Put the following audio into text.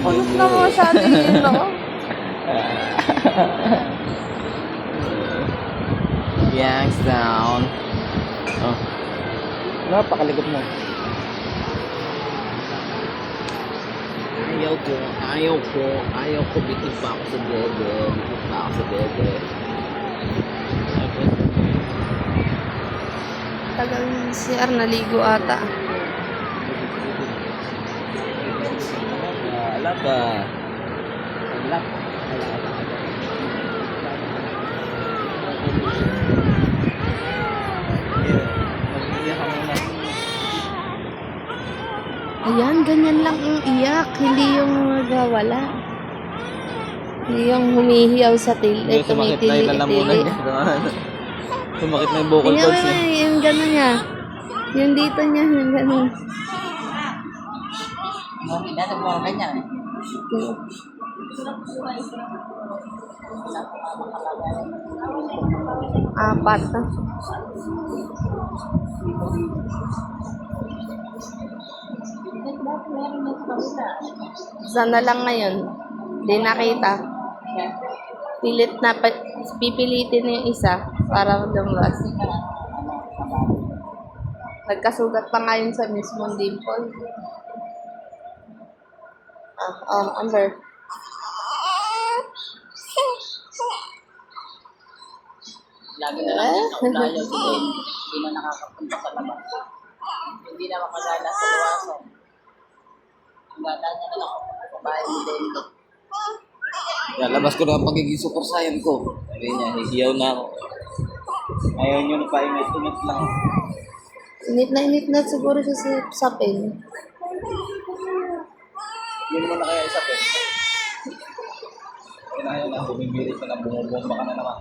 Kulot na masyado yun, no? Yanks down. Oh. Napakaligot mo. Ayaw ko, bitin pa ako sa dede. Tagal ng CR, naligo ata. Alaba. Ayan, ganyan lang yung iyak. Hindi yung nagawala. Hindi yung humihiyaw sa tili. Sumakit na yung lalamunan niya. Sumakit na yung vocal cords niya. Yung gano'n niya. Yung dito niya, yung gano'n. Dapat mo ganyan. Apat na. Sana lang ngayon. Hindi nakita. Pipilitin na yung isa para lumabas. Nagkasugat pa nga yun sa mismong dimple. Amber. Lagi na lang sa ulayo si Ben. Hindi na nakakapunta sa labas. Hindi na makagala sa luwasan. Ang gala niya na lang sa bahay ni Ben. Labas ko na ang pagiging super saiyan ko. Sabi niya, hihiyaw na ako. Ayaw niyo na painit-init lang. Init na siguro siya sa pen. Yun mo na kaya isa pen. Ayaw na, bumibili ka na, bumubomba ka na naman.